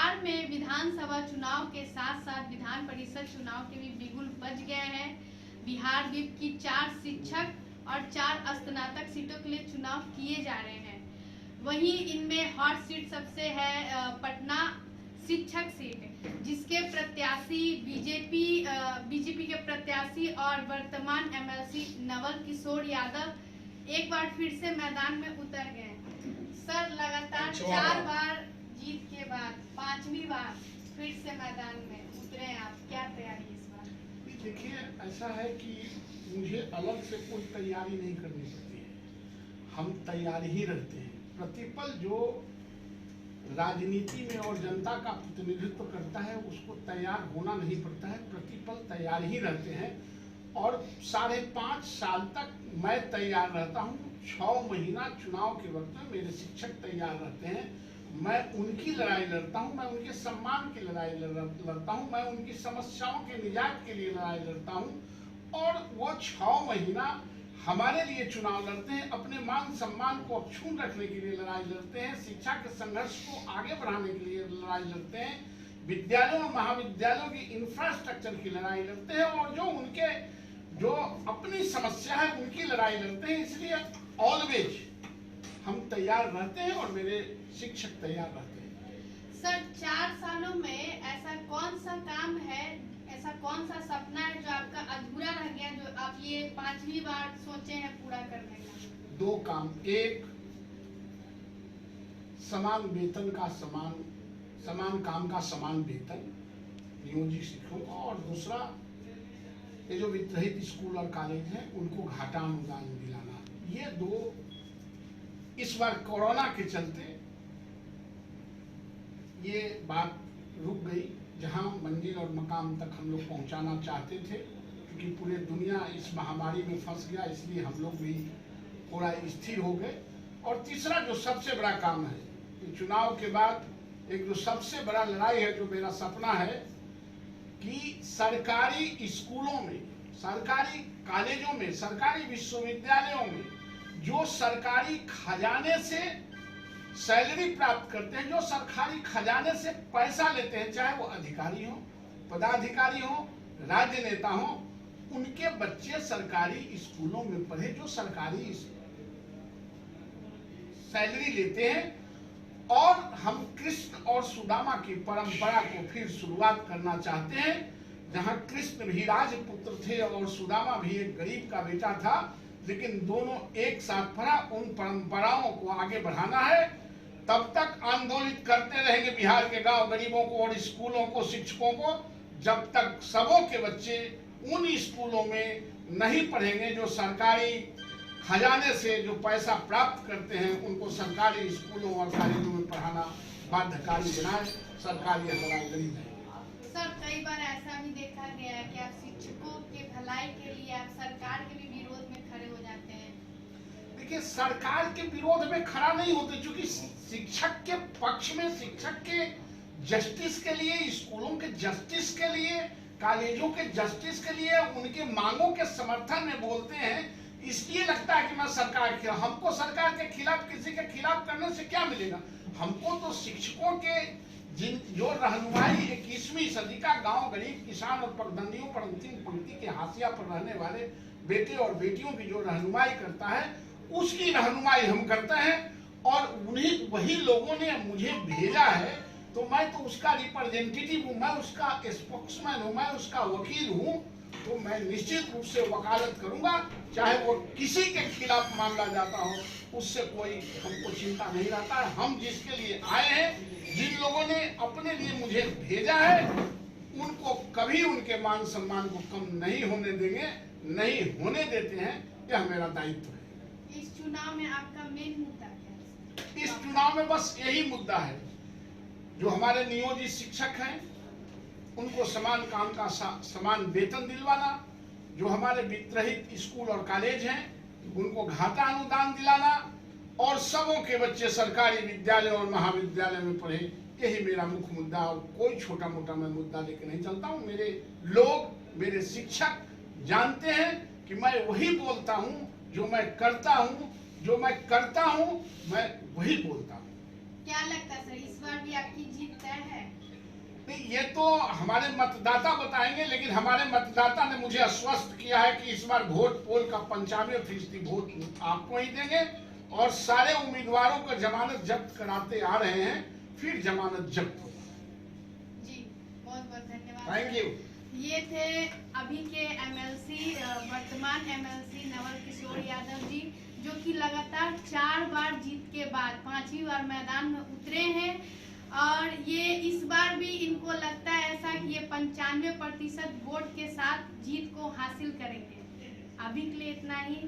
बिहार में विधानसभा चुनाव के साथ साथ विधान परिषद चुनाव के भी बिगुल बज गए हैं। बिहार विप की 4 शिक्षक और 4 स्नातक सीटों के लिए चुनाव किए जा रहे हैं। वहीं इनमें हॉट सीट सबसे है पटना शिक्षक सीट, जिसके प्रत्याशी बीजेपी के प्रत्याशी और वर्तमान एमएलसी नवल किशोर यादव एक बार फिर से मैदान में उतर गए। सर, लगातार 4 बार जीत के बाद 5वीं बार फिर से मैदान में उतरे आप, क्या तैयारी इस बार? देखिए, ऐसा है कि मुझे अलग से कोई तैयारी नहीं करनी पड़ती है, हम तैयार ही रहते हैं। प्रतिपल जो राजनीति में और जनता का प्रतिनिधित्व करता है उसको तैयार होना नहीं पड़ता है, प्रतिपल तैयार ही रहते हैं। और 5.5 साल तक मैं तैयार रहता हूँ। 6 महीना चुनाव के वक्त में मेरे शिक्षक तैयार रहते हैं। मैं उनकी लड़ाई लड़ता हूँ, मैं उनके सम्मान की लड़ाई लड़ता हूँ, मैं उनकी समस्याओं के निजात के लिए लड़ाई लड़ता हूँ। और वो 6 महीना हमारे लिए चुनाव लड़ते हैं, अपने मान सम्मान को अक्षुण्ण रखने के लिए लड़ाई लड़ते हैं, शिक्षा के संघर्ष को आगे बढ़ाने के लिए लड़ाई लड़ते हैं, विद्यालयों और महाविद्यालयों की इंफ्रास्ट्रक्चर की लड़ाई लड़ते हैं, और जो अपनी समस्या है उनकी लड़ाई लड़ते हैं। इसलिए ऑलवेज हम तैयार रहते हैं और मेरे शिक्षक तैयार रहते हैं। सर, 4 सालों में ऐसा कौन सा काम है, ऐसा कौन सा सपना है जो आपका अधूरा रह गया, जो आप ये 5वीं बार सोचे हैं पूरा करने का? 2 काम, एक समान वेतन का समान काम का समान वेतन नियोजित शिक्षकों का, और दूसरा ये जो वित्तरहित स्कूल और कॉलेज हैं उनको घाटा अनुदान दिलाना। ये 2 इस बार कोरोना के चलते ये बात रुक गई। जहां मंजिल और मकाम तक हम लोग पहुंचाना चाहते थे, क्योंकि पूरे दुनिया इस महामारी में फंस गया, इसलिए हम लोग भी थोड़ा स्थिर हो गए। और तीसरा जो सबसे बड़ा काम है, चुनाव के बाद एक जो सबसे बड़ा लड़ाई है, जो मेरा सपना है कि सरकारी स्कूलों में, सरकारी कॉलेजों में, सरकारी विश्वविद्यालयों में जो सरकारी खजाने से सैलरी प्राप्त करते हैं, जो सरकारी खजाने से पैसा लेते हैं, चाहे वो अधिकारी हो, पदाधिकारी हो, राज्य नेता हो, उनके बच्चे सरकारी स्कूलों में पढ़े, जो सरकारी सैलरी लेते हैं। और हम कृष्ण और सुदामा की परंपरा को फिर शुरुआत करना चाहते हैं, जहां कृष्ण भी राजपुत्र थे और सुदामा भी एक गरीब का बेटा था, लेकिन दोनों एक साथ पढ़ा। उन परंपराओं को आगे बढ़ाना है। तब तक आंदोलित करते रहेंगे बिहार के गांव गरीबों को और स्कूलों को, शिक्षकों को, जब तक सबों के बच्चे उन स्कूलों में नहीं पढ़ेंगे जो सरकारी खजाने से जो पैसा प्राप्त करते हैं, उनको सरकारी स्कूलों और कॉलेजों में पढ़ाना बाध्यकारी बनाए। सरकारी लड़ाई लड़ी है। सर, कई बार ऐसा भी देखा गया है कि आप शिक्षकों के भलाई के लिए आप सरकार के भी विरोध में खड़े हो जाते हैं। देखिए, सरकार के विरोध में खड़ा नहीं होते, क्योंकि शिक्षक के पक्ष में, शिक्षक के जस्टिस के लिए, स्कूलों के जस्टिस के लिए, कॉलेजों के जस्टिस के लिए, उनके मांगों के समर्थन में बोलते हैं। इसलिए लगता है कि मैं सरकार के, हमको सरकार के खिलाफ, किसी के खिलाफ करने से क्या मिलेगा? हमको तो शिक्षकों के जो रहनुमाई 21वीं सदी का गांव गरीब, किसान और पगडंडियों पर अंतिम पंक्ति के हाशिया पर रहने वाले बेटे और बेटियों की जो रहनुमाई करता है, उसकी रहनुमाई हम करते हैं। और उन्हीं वही लोगों ने मुझे भेजा है, तो मैं तो उसका रिप्रेजेंटेटिव हूँ, मैं उसका स्पोक्समैन हूँ, मैं उसका वकील हूँ। तो मैं निश्चित रूप से वकालत करूंगा, चाहे वो किसी के खिलाफ मामला जाता हो, उससे कोई हमको चिंता नहीं रहता है। हम जिसके लिए आए हैं, जिन लोगों ने अपने लिए मुझे भेजा है, उनको कभी उनके मान सम्मान को कम नहीं होने देंगे, नहीं होने देते हैं। यह मेरा दायित्व है। इस चुनाव में आपका मेन मुद्दा क्या है? इस चुनाव में बस यही मुद्दा है, जो हमारे नियोजित शिक्षक हैं उनको समान काम का समान वेतन दिलवाना, जो हमारे वित्तरहित स्कूल और कॉलेज हैं उनको घाटा अनुदान दिलाना, और सबों के बच्चे सरकारी विद्यालय और महाविद्यालय में पढ़े। यही मेरा मुख्य मुद्दा, और कोई छोटा मोटा मैं मुद्दा लेकर नहीं चलता हूँ। मेरे लोग, मेरे शिक्षक जानते हैं कि मैं वही बोलता हूँ जो मैं करता हूँ, जो मैं करता हूँ मैं वही बोलता हूँ। क्या लगता है सर, इस बार भी आपकी जीत तय है? नहीं, ये तो हमारे मतदाता बताएंगे, लेकिन हमारे मतदाता ने मुझे आश्वस्त किया है कि इस बार वोट पोल का 95% वोट आपको ही देंगे और सारे उम्मीदवारों को जमानत जब्त कराते आ रहे हैं, फिर जमानत जब्त होगा। जी, बहुत बहुत धन्यवाद। Thank you. ये थे अभी के एमएलसी, वर्तमान एमएलसी नवल किशोर यादव जी, जो कि लगातार 4 बार जीत के बाद 5वीं बार मैदान में उतरे हैं और ये इस बार भी इनको लगता है ऐसा कि ये 95% वोट के साथ जीत को हासिल करेंगे। अभी के लिए इतना ही।